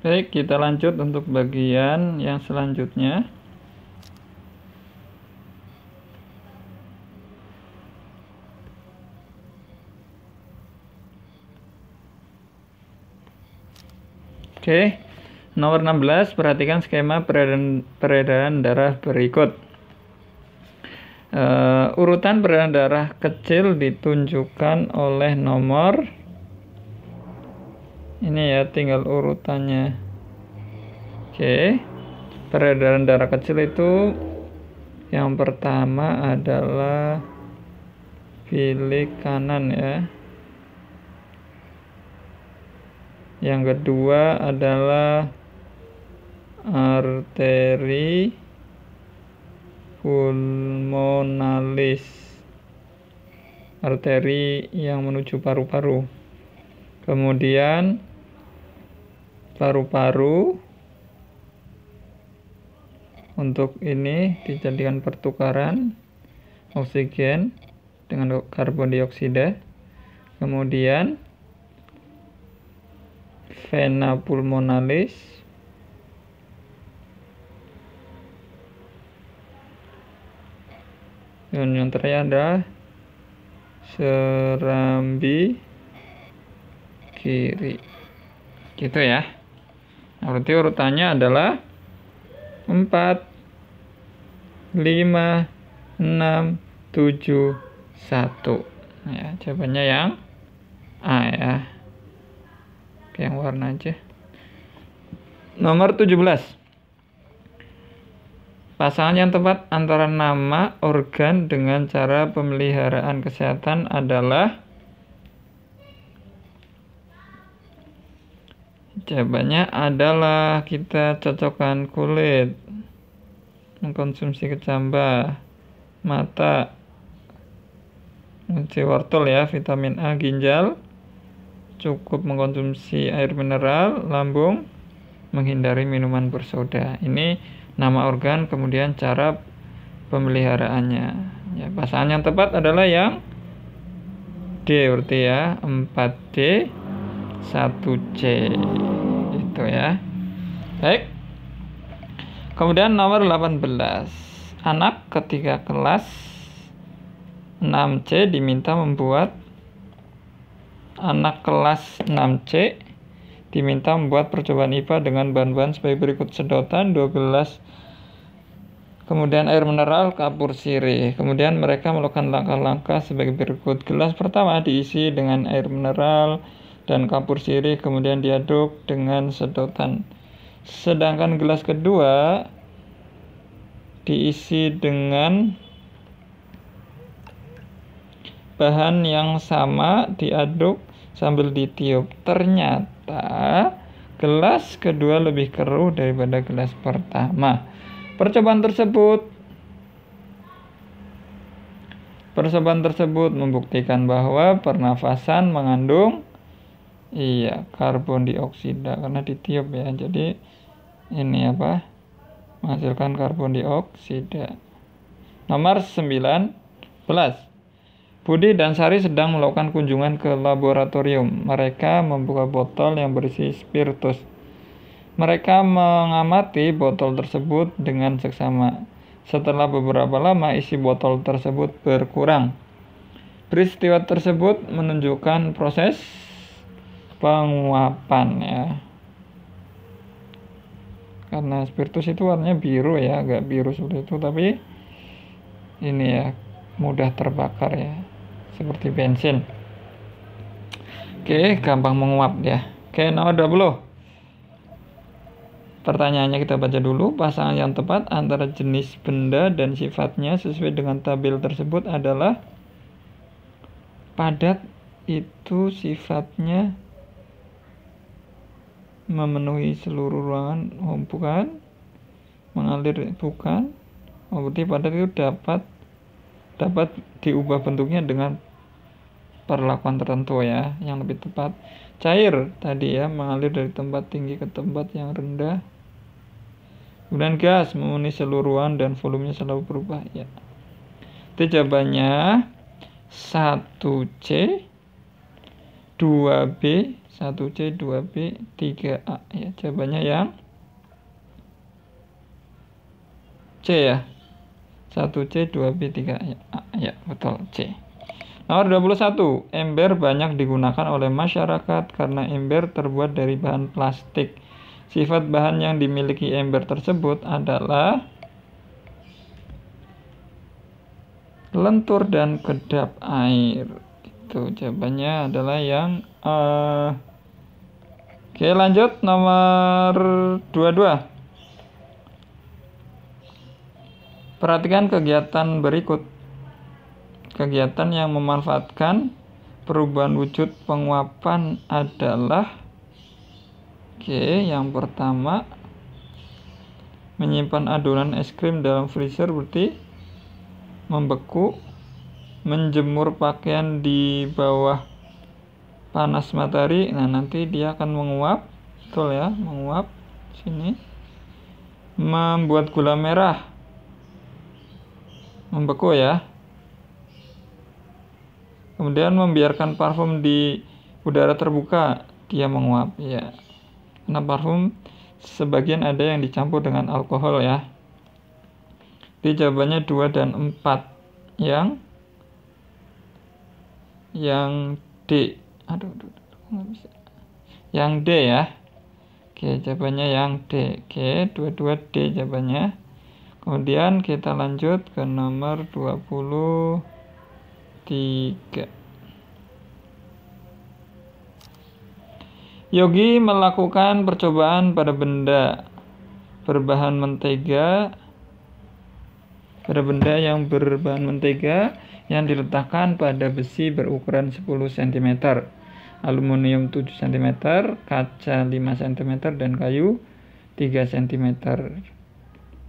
Baik, kita lanjut untuk bagian yang selanjutnya. Oke, nomor 16, perhatikan skema peredaran darah berikut. Urutan peredaran darah kecil ditunjukkan oleh nomor. Ini ya, tinggal urutannya. Oke, peredaran darah kecil itu yang pertama adalah bilik kanan ya. Yang kedua adalah arteri pulmonalis, arteri yang menuju paru-paru. Kemudian paru-paru, untuk ini dijadikan pertukaran oksigen dengan karbon dioksida. Kemudian vena pulmonalis, dan yang terakhir adalah serambi kiri. Gitu ya. Nah, berarti urutannya adalah 4, 5, 6, 7, 1. Ya, jawabannya yang A ya. Oke, yang warna aja. Nomor 17. Pasangan yang tepat antara nama organ dengan cara pemeliharaan kesehatan adalah. Jawabannya adalah kita cocokkan kulit, mengkonsumsi kecambah, mata, wortel ya, vitamin A, ginjal, cukup mengkonsumsi air mineral, lambung, menghindari minuman bersoda. Ini nama organ, kemudian cara pemeliharaannya. Ya, pasangan yang tepat adalah yang D, berarti ya, 4D, 1C. Gitu ya. Baik. Kemudian nomor 18. Anak ketika kelas 6C diminta membuat percobaan IPA dengan bahan-bahan sebagai berikut: sedotan 12, kemudian air mineral, kapur sirih. Kemudian mereka melakukan langkah-langkah sebagai berikut. Gelas pertama diisi dengan air mineral dan kapur sirih, kemudian diaduk dengan sedotan. Sedangkan gelas kedua diisi dengan bahan yang sama, diaduk sambil ditiup. Ternyata gelas kedua lebih keruh daripada gelas pertama. Percobaan tersebut membuktikan bahwa pernafasan mengandung karbon dioksida karena ditiup ya. Jadi ini menghasilkan karbon dioksida. Nomor 19. Budi dan Sari sedang melakukan kunjungan ke laboratorium. Mereka membuka botol yang berisi spiritus. Mereka mengamati botol tersebut dengan seksama. Setelah beberapa lama isi botol tersebut berkurang. Peristiwa tersebut menunjukkan proses penguapan ya. Karena spiritus itu warnanya biru ya, agak biru seperti itu, tapi ini ya mudah terbakar ya, seperti bensin. Oke, gampang menguap ya. Oke, nomor 20. Pertanyaannya kita baca dulu. Pasangan yang tepat antara jenis benda dan sifatnya sesuai dengan tabel tersebut adalah: padat itu sifatnya memenuhi seluruh ruangan. Oh, bukan. Mengalir, bukan. Oh, berarti padat itu dapat diubah bentuknya dengan perlakuan tertentu ya, yang lebih tepat. Cair tadi ya, mengalir dari tempat tinggi ke tempat yang rendah. Kemudian gas memenuhi seluruh ruangan dan volumenya selalu berubah ya. Itu jawabannya 1C, 2B, 1C 2B 3A ya. Jawabannya yang C ya. 1C 2B 3A ya, betul C. Nomor 21, ember banyak digunakan oleh masyarakat karena ember terbuat dari bahan plastik. Sifat bahan yang dimiliki ember tersebut adalah lentur dan kedap air. Itu jawabannya adalah yang Oke, lanjut nomor 22. Perhatikan kegiatan berikut. Kegiatan yang memanfaatkan perubahan wujud penguapan adalah yang pertama, menyimpan adonan es krim dalam freezer berarti membeku, menjemur pakaian di bawah panas matahari, nah nanti dia akan menguap, betul ya, menguap sini. Membuat gula merah, membeku ya. Kemudian membiarkan parfum di udara terbuka, dia menguap ya. Karena parfum sebagian ada yang dicampur dengan alkohol ya. Jadi jawabannya 2 dan 4. Yang D. Aduh, nggak bisa. Yang D ya. Oke, jawabannya yang D. Oke, 22 D jawabannya. Kemudian kita lanjut ke nomor 23. Yogi melakukan percobaan pada benda yang berbahan mentega yang diletakkan pada besi berukuran 10 cm, aluminium 7 cm, kaca 5 cm, dan kayu 3 cm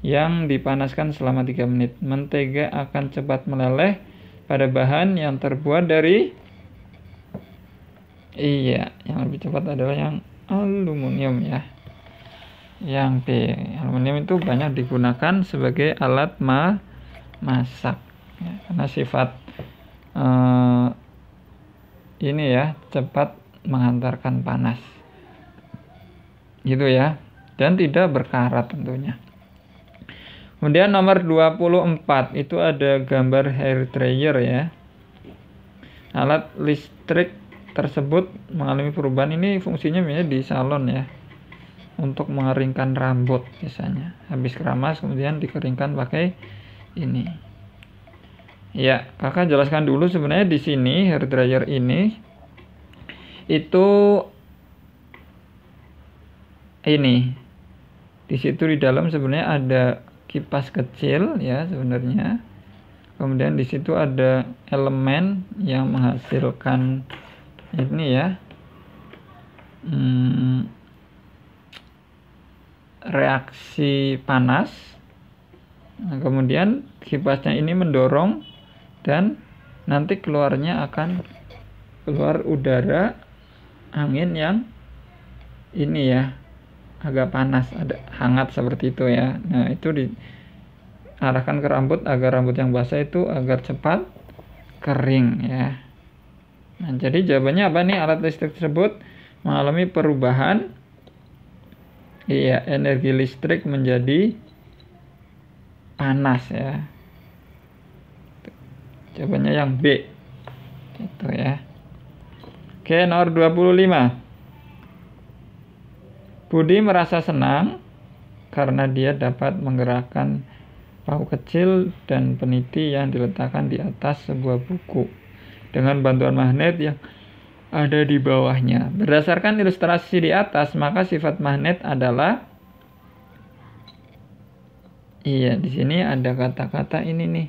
yang dipanaskan selama 3 menit. Mentega akan cepat meleleh pada bahan yang terbuat dari yang lebih cepat adalah yang aluminium ya. Yang B, aluminium itu banyak digunakan sebagai alat masak ya, karena sifat ini ya, cepat menghantarkan panas gitu ya, dan tidak berkarat tentunya. Kemudian nomor 24 itu ada gambar hair dryer ya. Alat listrik tersebut mengalami perubahan. Ini fungsinya misalnya di salon ya, untuk mengeringkan rambut biasanya. Habis keramas kemudian dikeringkan pakai ini. Ya, kakak jelaskan dulu sebenarnya di sini hair dryer ini itu di situ di dalam sebenarnya ada kipas kecil ya sebenarnya. Kemudian di situ ada elemen yang menghasilkan ini ya, reaksi panas. Nah, kemudian kipasnya ini mendorong dan nanti keluarnya akan keluar udara angin yang ini ya, agak panas, ada hangat seperti itu ya. Nah, itu diarahkan ke rambut agar rambut yang basah itu agar cepat kering ya. Nah, jadi jawabannya apa nih? Alat listrik tersebut mengalami perubahan energi listrik menjadi panas ya. Jawabannya yang B. Itu ya. Oke, nomor 25. Budi merasa senang karena dia dapat menggerakkan paku kecil dan peniti yang diletakkan di atas sebuah buku dengan bantuan magnet yang ada di bawahnya. Berdasarkan ilustrasi di atas, maka sifat magnet adalah di sini ada kata-kata ini nih.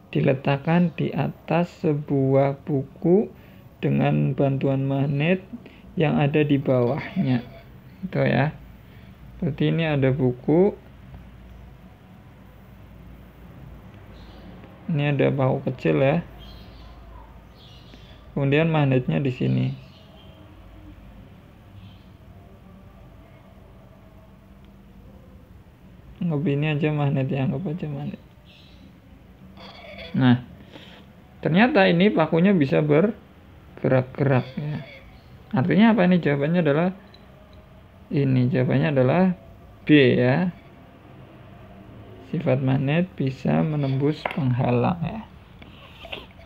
Diletakkan di atas sebuah buku dengan bantuan magnet yang ada di bawahnya. Itu ya. Berarti ini ada buku. Ini ada paku kecil ya. Kemudian magnetnya di sini. Anggap ini aja magnet ya, anggap aja magnet. Nah, ternyata ini pakunya bisa bergerak-gerak ya. Artinya apa ini? Jawabannya adalah ini. Jawabannya adalah B ya. Sifat magnet bisa menembus penghalang ya.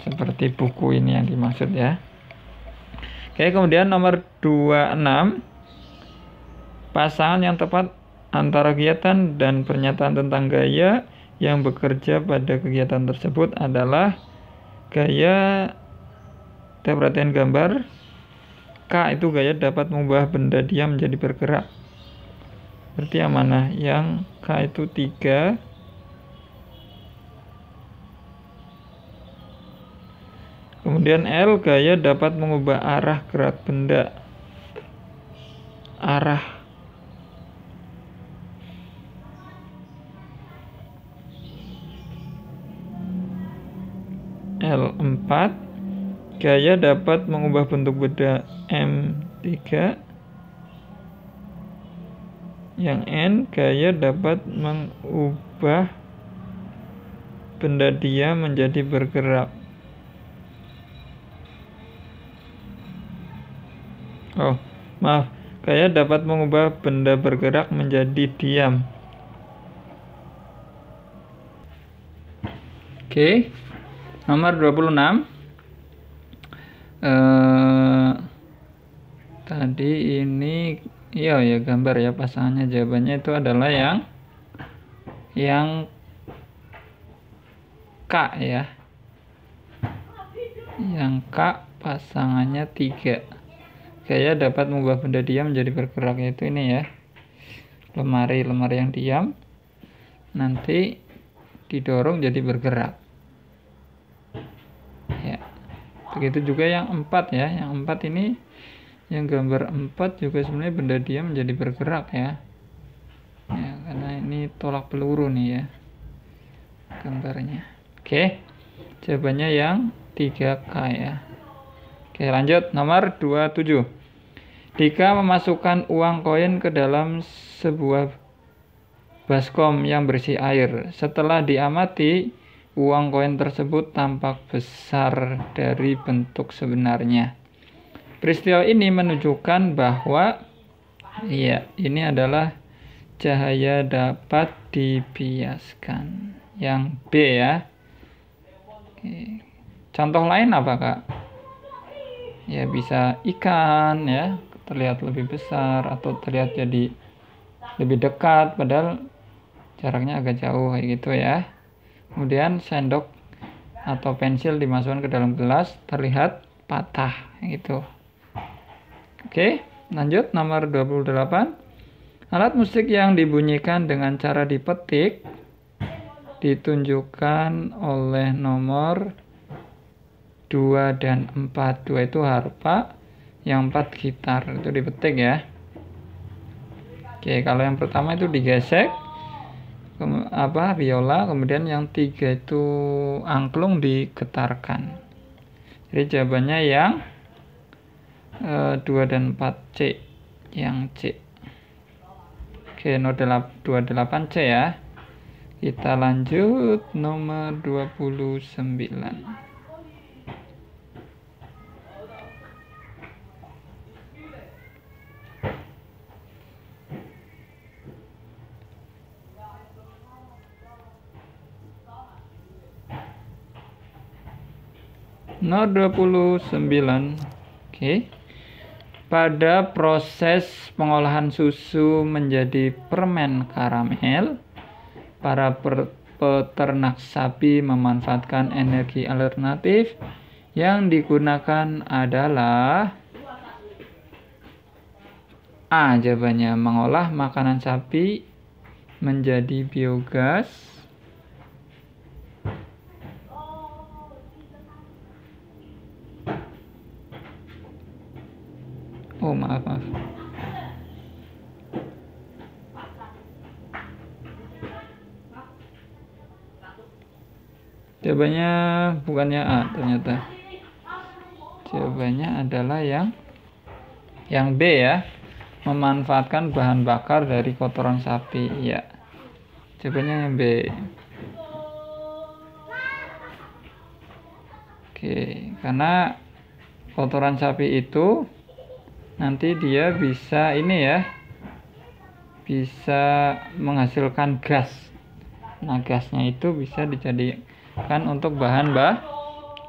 Seperti buku ini yang dimaksud ya. Oke, kemudian nomor 26. Pasangan yang tepat antara kegiatan dan pernyataan tentang gaya yang bekerja pada kegiatan tersebut adalah gaya, kita perhatikan gambar. K itu gaya dapat mengubah benda diam menjadi bergerak. Berarti yang mana? Yang K itu 3. Kemudian L, gaya dapat mengubah arah gerak benda. Arah. L4, gaya dapat mengubah bentuk benda. M3. Yang N, gaya dapat mengubah benda diam menjadi bergerak. Oh, maaf. Gaya dapat mengubah benda bergerak menjadi diam. Oke. Nomor 26. Tadi ini iya ya gambar ya pasangannya. Jawabannya itu adalah yang K ya. Yang K pasangannya 3. Gaya dapat mengubah benda diam menjadi bergerak, yaitu ini ya. Lemari yang diam nanti didorong jadi bergerak. Ya. Begitu juga yang 4 ya. Yang 4 ini, yang gambar 4 juga sebenarnya benda diam menjadi bergerak ya. Ya, karena ini tolak peluru nih ya gambarnya. Oke. Jawabannya yang 3K ya. Oke, lanjut nomor 27. Dika memasukkan uang koin ke dalam sebuah baskom yang berisi air. Setelah diamati, uang koin tersebut tampak besar dari bentuk sebenarnya. Peristiwa ini menunjukkan bahwa ini adalah cahaya dapat dibiaskan. Yang B ya. Oke. Contoh lain apa, Kak? Ya bisa ikan ya, terlihat lebih besar atau terlihat jadi lebih dekat padahal jaraknya agak jauh kayak gitu ya. Kemudian sendok atau pensil dimasukkan ke dalam gelas terlihat patah gitu. Oke, lanjut nomor 28. Alat musik yang dibunyikan dengan cara dipetik ditunjukkan oleh nomor 2 dan 4. 2 itu harpa, yang 4 gitar. Itu dipetik ya. Oke, kalau yang pertama itu digesek, biola, kemudian yang 3 itu angklung digetarkan. Jadi jawabannya yang 2 dan 4 C, yang C. Oke, nomor 28C ya. Kita lanjut nomor 29. Nomor 29. Oke. Pada proses pengolahan susu menjadi permen karamel, para peternak sapi memanfaatkan energi alternatif yang digunakan adalah A. Jawabannya mengolah makanan sapi menjadi biogas. Oh, maaf. Jawabannya bukannya A ternyata. Jawabannya adalah yang B ya. Memanfaatkan bahan bakar dari kotoran sapi. Ya. Jawabannya yang B. Oke, karena kotoran sapi itu nanti dia bisa ini ya, bisa menghasilkan gas. Nah, gasnya itu bisa dijadikan untuk bahan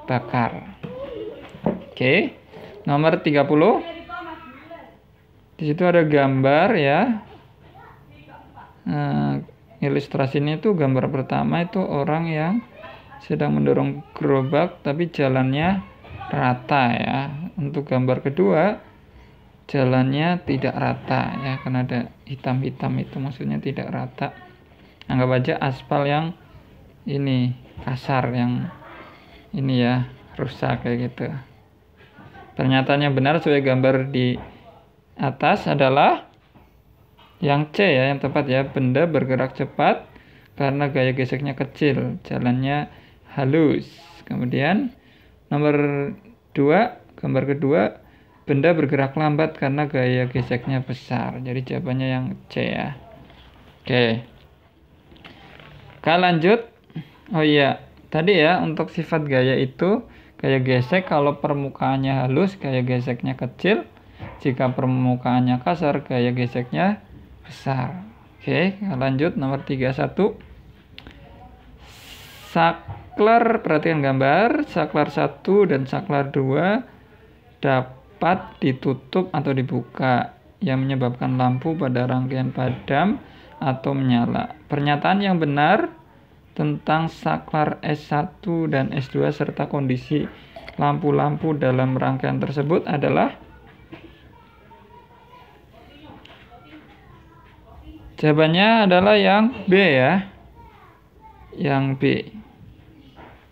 bakar. Oke. Nomor 30. Di situ ada gambar ya. Ilustrasinya itu gambar pertama itu orang yang sedang mendorong gerobak tapi jalannya rata ya. Untuk gambar kedua jalannya tidak rata ya, karena ada hitam-hitam itu maksudnya tidak rata. Anggap aja aspal yang ini kasar, yang ini ya rusak kayak gitu. Pernyataan yang benar sesuai gambar di atas adalah yang C ya, yang tepat ya. Benda bergerak cepat karena gaya geseknya kecil, jalannya halus. Kemudian nomor 2, gambar kedua, benda bergerak lambat karena gaya geseknya besar. Jadi jawabannya yang C ya. Oke. Kita lanjut. Oh iya, tadi ya untuk sifat gaya itu, gaya gesek kalau permukaannya halus, gaya geseknya kecil. Jika permukaannya kasar, gaya geseknya besar. Oke, kita lanjut nomor 31. Saklar, perhatikan gambar. Saklar 1 dan saklar 2 dapat ditutup atau dibuka, yang menyebabkan lampu pada rangkaian padam atau menyala. Pernyataan yang benar tentang saklar S1 dan S2 serta kondisi lampu-lampu dalam rangkaian tersebut adalah, jawabannya adalah yang B ya. Yang B.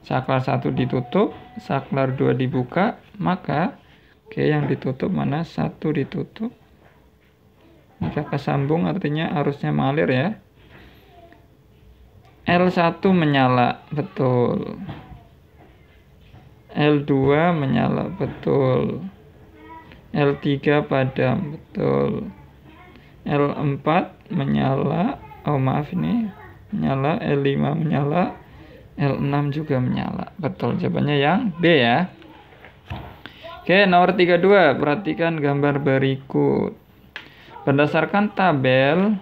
Saklar 1 ditutup, saklar 2 dibuka, maka oke, yang ditutup mana? 1 ditutup. Maka kesambung artinya arusnya mengalir ya. L1 menyala, betul. L2 menyala, betul. L3 padam, betul. L4 menyala, oh maaf ini menyala. L5 menyala, L6 juga menyala, betul. Jawabannya yang B ya. Oke, nomor 32, perhatikan gambar berikut. Berdasarkan tabel,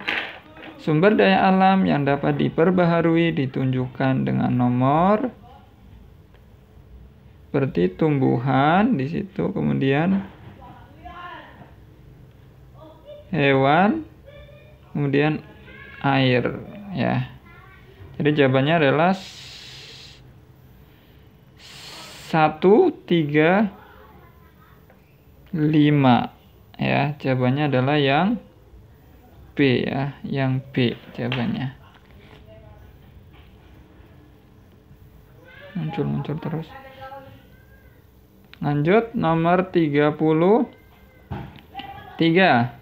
sumber daya alam yang dapat diperbaharui ditunjukkan dengan nomor seperti tumbuhan di situ, kemudian hewan, kemudian air ya. Jadi jawabannya adalah 1, 3, 5 ya. Jawabannya adalah yang B ya, yang B jawabannya. Muncul terus. Lanjut nomor 33.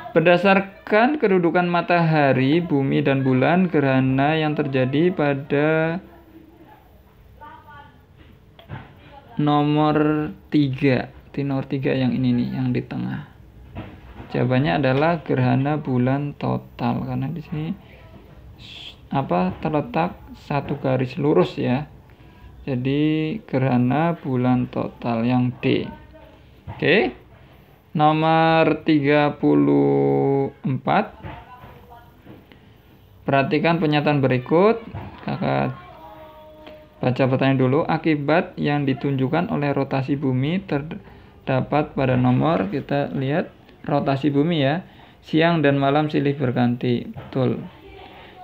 Berdasarkan kedudukan matahari, bumi dan bulan, gerhana yang terjadi pada nomor 3. Di nomor 3 yang ini nih, yang di tengah. Jawabannya adalah gerhana bulan total, karena di sini terletak satu garis lurus ya. Jadi gerhana bulan total yang D. Oke. Nomor 34. Perhatikan pernyataan berikut. Kakak baca pertanyaan dulu. Akibat yang ditunjukkan oleh rotasi bumi terdapat pada nomor, kita lihat rotasi bumi ya. Siang dan malam silih berganti. Betul.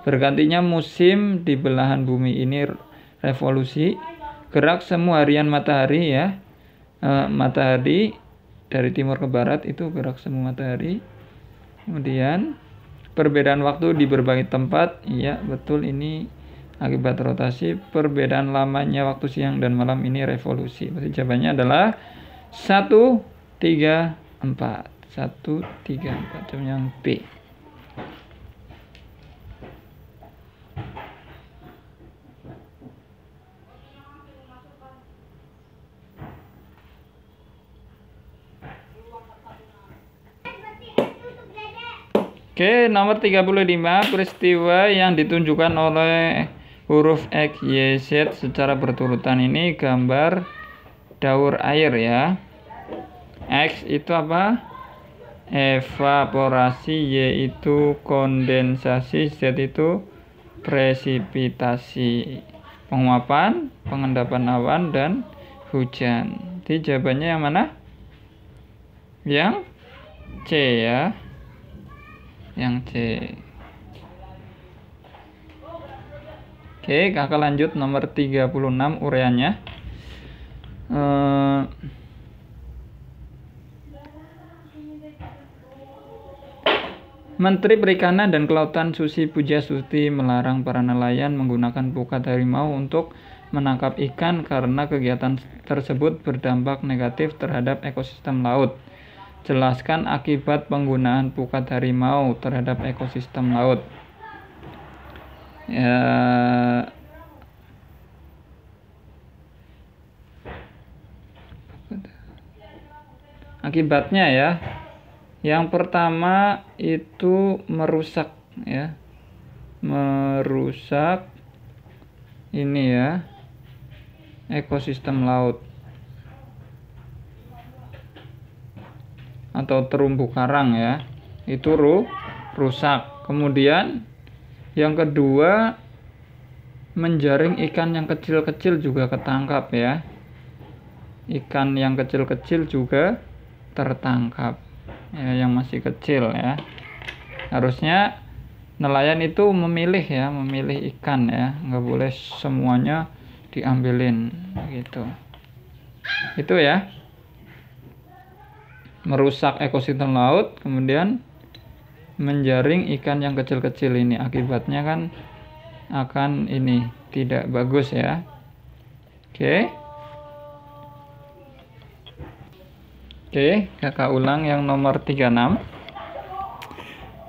Bergantinya musim di belahan bumi ini revolusi. Gerak semu harian matahari ya. Matahari dari timur ke barat itu gerak semu matahari. Kemudian perbedaan waktu di berbagai tempat, iya betul, ini akibat rotasi. Perbedaan lamanya waktu siang dan malam ini revolusi. Berarti jawabannya adalah 1, 3, 4. 1, 3, 4. Jawabannya yang B. Oke, nomor 35, peristiwa yang ditunjukkan oleh huruf X, Y, Z secara berturutan. Ini gambar daur air ya. X itu apa? Evaporasi, Y itu kondensasi, Z itu presipitasi. Penguapan, pengendapan awan, dan hujan. Jadi jawabannya yang mana? Yang C ya. Yang C. Oke, kakak lanjut nomor 36 ureannya. Menteri Perikanan dan Kelautan Susi Pujiastuti melarang para nelayan menggunakan pukat harimau untuk menangkap ikan karena kegiatan tersebut berdampak negatif terhadap ekosistem laut. Jelaskan akibat penggunaan pukat harimau terhadap ekosistem laut. Ya, akibatnya ya. Yang pertama itu merusak ya. Merusak ini ya, ekosistem laut atau terumbu karang ya. Itu rusak. Kemudian yang kedua, menjaring ikan yang kecil-kecil juga ketangkap ya. Ikan yang kecil-kecil juga tertangkap ya, yang masih kecil ya. Harusnya nelayan itu memilih ya, memilih ikan ya, nggak boleh semuanya diambilin gitu. Itu ya, merusak ekosistem laut, kemudian menjaring ikan yang kecil-kecil ini. Akibatnya kan akan ini tidak bagus ya. Oke, kakak ulang yang nomor 36.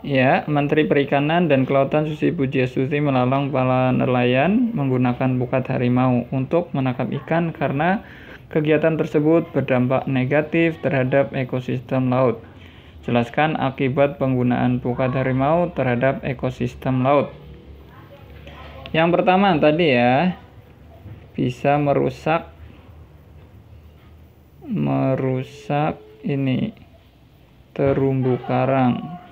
Ya, Menteri Perikanan dan Kelautan Susi Pujiastuti melarang para nelayan menggunakan pukat harimau untuk menangkap ikan karena kegiatan tersebut berdampak negatif terhadap ekosistem laut. Jelaskan akibat penggunaan pukat harimau terhadap ekosistem laut. Yang pertama tadi ya, bisa merusak ini terumbu karang.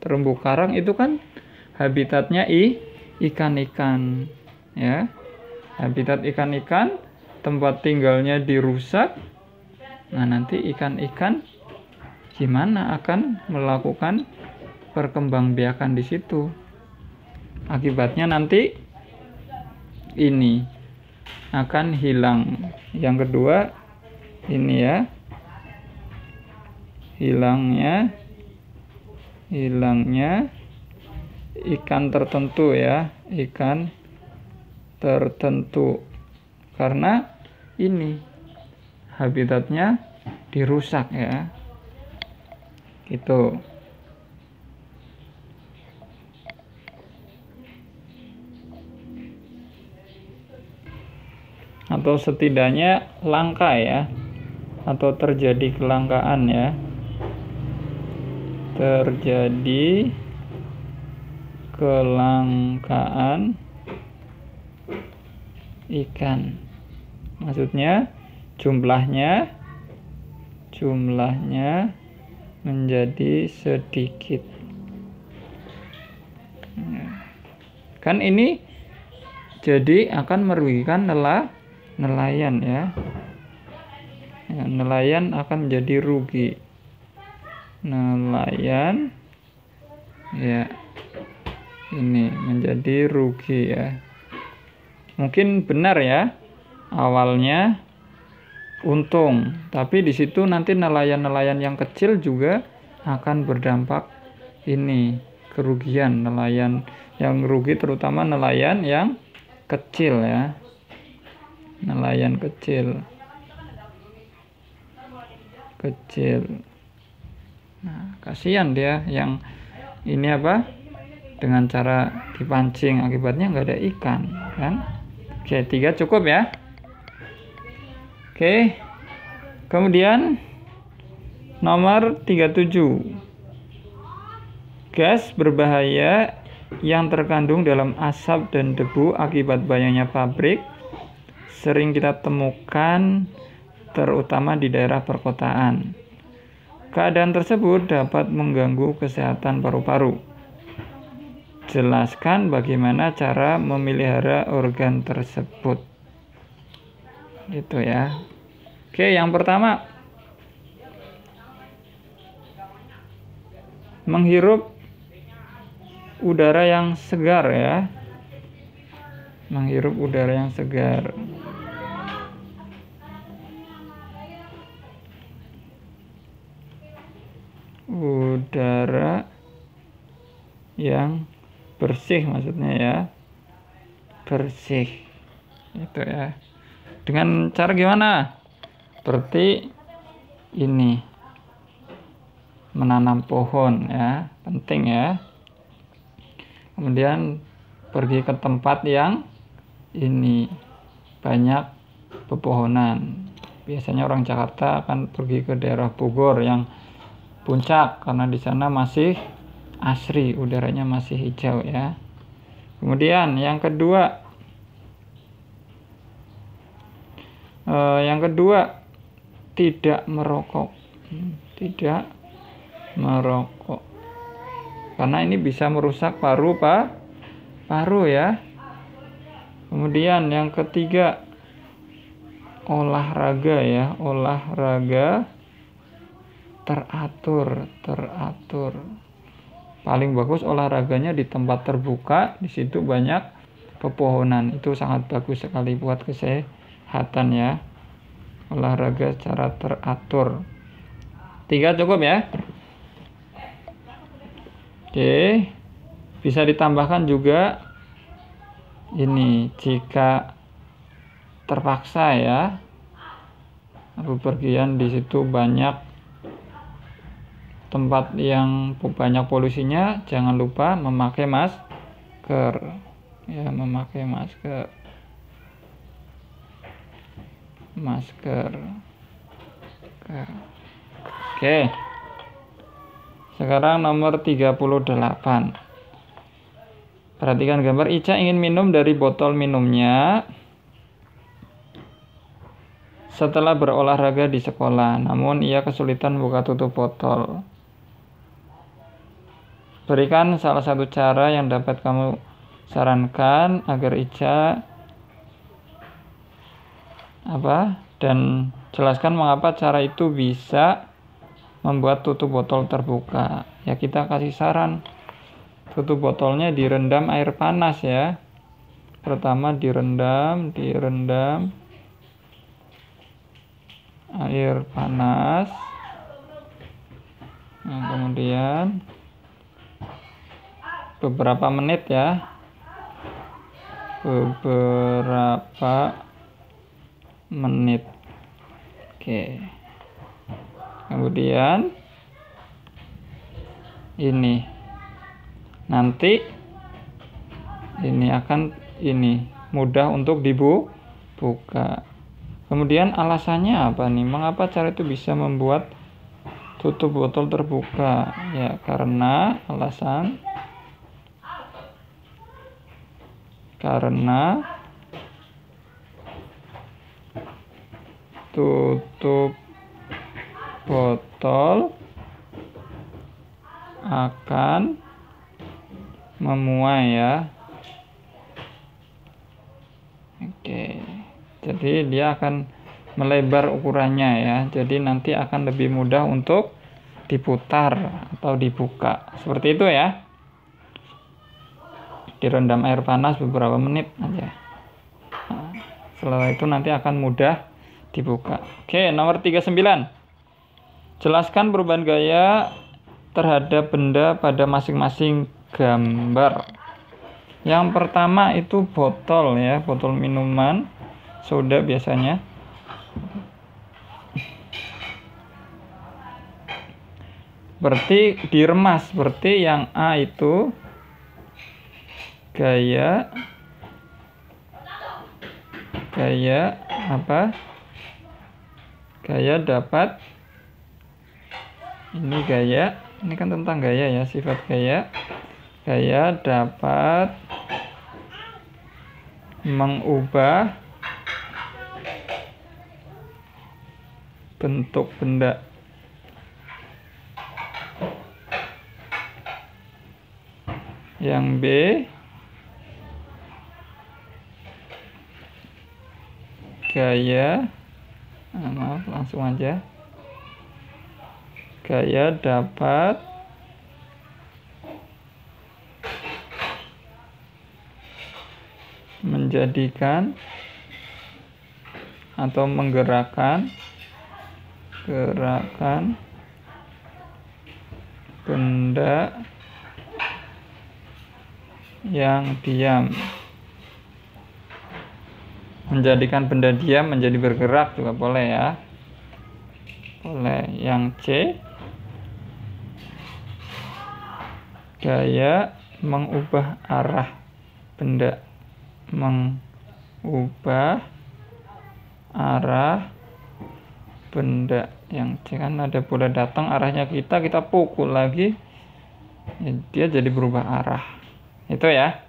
Terumbu karang itu kan habitatnya ikan-ikan ya. Habitat ikan-ikan, tempat tinggalnya dirusak. Nah, nanti ikan-ikan gimana akan melakukan perkembangbiakan di situ? Akibatnya nanti ini akan hilang. Yang kedua ini ya, hilangnya ikan tertentu ya, ikan tertentu karena ini habitatnya dirusak ya, gitu. Atau setidaknya langka ya, atau terjadi kelangkaan ya, terjadi kelangkaan ikan. Maksudnya jumlahnya menjadi sedikit. Kan ini jadi akan merugikan nelayan ya. Nelayan akan menjadi rugi. Nelayan ya, ini menjadi rugi ya. Mungkin benar ya, awalnya untung, tapi di situ nanti nelayan-nelayan yang kecil juga akan berdampak ini kerugian. Nelayan yang rugi terutama nelayan yang kecil ya, nelayan kecil. Nah, kasihan dia yang ini apa, dengan cara dipancing, akibatnya nggak ada ikan kan. Oke, 3 cukup ya. Oke, kemudian nomor 37. Gas berbahaya yang terkandung dalam asap dan debu akibat banyaknya pabrik sering kita temukan terutama di daerah perkotaan. Keadaan tersebut dapat mengganggu kesehatan paru-paru. Jelaskan bagaimana cara memelihara organ tersebut. Gitu ya. Oke, yang pertama, menghirup udara yang segar ya. Menghirup udara yang segar. Udara yang bersih maksudnya ya. Bersih. Itu ya. Dengan cara gimana? Seperti ini. Menanam pohon ya, penting ya. Kemudian pergi ke tempat yang ini banyak pepohonan. Biasanya orang Jakarta akan pergi ke daerah Bogor yang puncak karena di sana masih asri, udaranya masih hijau ya. Kemudian yang kedua, tidak merokok. Tidak merokok. Karena ini bisa merusak paru ya. Kemudian yang ketiga, olahraga ya, olahraga teratur. Paling bagus olahraganya di tempat terbuka, di situ banyak pepohonan. Itu sangat bagus sekali buat kesehatan ya. Olahraga secara teratur. 3 cukup ya. Oke, bisa ditambahkan juga ini jika terpaksa ya, bepergian di situ banyak tempat yang banyak polusinya, jangan lupa memakai masker ya, memakai masker. Oke. Sekarang nomor 38. Perhatikan gambar. Ica ingin minum dari botol minumnya setelah berolahraga di sekolah, namun ia kesulitan buka tutup botol. Berikan salah satu cara yang dapat kamu sarankan agar Ica dan jelaskan mengapa cara itu bisa membuat tutup botol terbuka. Ya, kita kasih saran. Tutup botolnya direndam air panas ya. Pertama direndam air panas. Nah, kemudian beberapa menit ya. Oke. Kemudian ini nanti ini akan mudah untuk dibuka. Kemudian alasannya apa nih? Mengapa cara itu bisa membuat tutup botol terbuka? Ya, karena tutup botol akan memuai ya. Oke. Jadi dia akan melebar ukurannya ya. Jadi nanti akan lebih mudah untuk diputar atau dibuka. Seperti itu ya. Direndam air panas beberapa menit aja. Nah, setelah itu nanti akan mudah dibuka. Oke, nomor 39. Jelaskan perubahan gaya terhadap benda pada masing-masing gambar. Yang pertama itu botol ya, botol minuman soda biasanya. Berarti diremas, seperti yang A itu gaya apa? Gaya dapat, ini gaya Ini kan tentang gaya ya, sifat gaya. Gaya dapat mengubah bentuk benda. Yang B, gaya, maaf langsung aja. Gaya dapat menjadikan atau menggerakkan benda yang diam. Menjadikan benda diam menjadi bergerak juga boleh ya. Boleh. Yang C, gaya mengubah arah benda. Mengubah arah benda. Yang C kan ada bola datang, arahnya kita pukul lagi, ya, dia jadi berubah arah. Itu ya.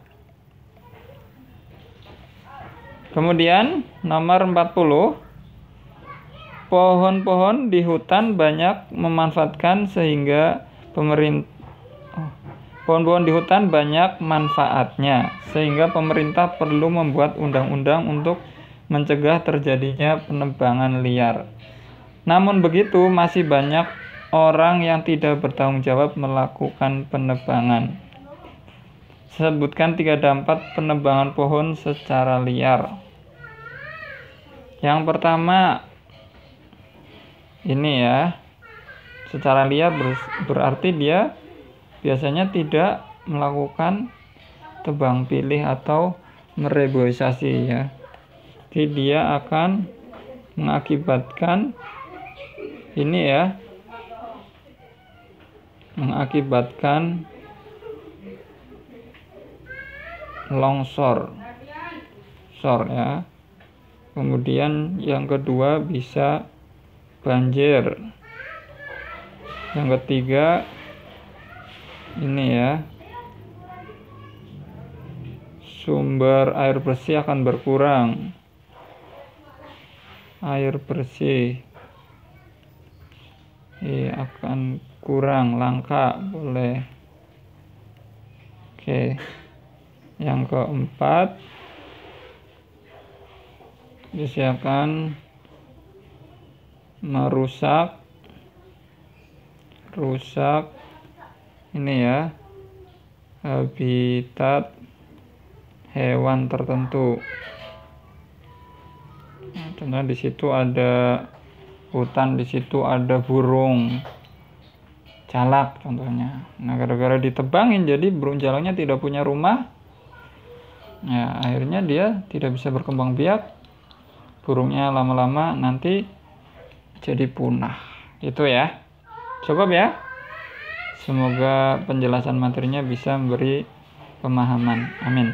Kemudian nomor 40, pohon-pohon di hutan banyak memanfaatkan sehingga pohon-pohon di hutan banyak manfaatnya sehingga pemerintah perlu membuat undang-undang untuk mencegah terjadinya penebangan liar. Namun begitu, masih banyak orang yang tidak bertanggung jawab melakukan penebangan. Sebutkan 3 dampak penebangan pohon secara liar. Yang pertama, ini ya, secara liar berarti dia biasanya tidak melakukan tebang pilih atau mereboisasi ya. Jadi dia akan mengakibatkan ini ya, mengakibatkan longsor ya. Kemudian yang kedua bisa banjir. Yang ketiga ini ya, sumber air bersih akan berkurang. Air bersih akan kurang, langka, boleh. Oke. Yang keempat, disiapkan merusak ini ya, habitat hewan tertentu. Nah, contohnya di situ ada hutan, di situ ada burung jalak contohnya. Nah, gara-gara ditebangin jadi burung jalaknya tidak punya rumah. Ya, akhirnya dia tidak bisa berkembang biak. Burungnya lama-lama nanti jadi punah. Itu ya. Cukup ya. Semoga penjelasan materinya bisa memberi pemahaman. Amin.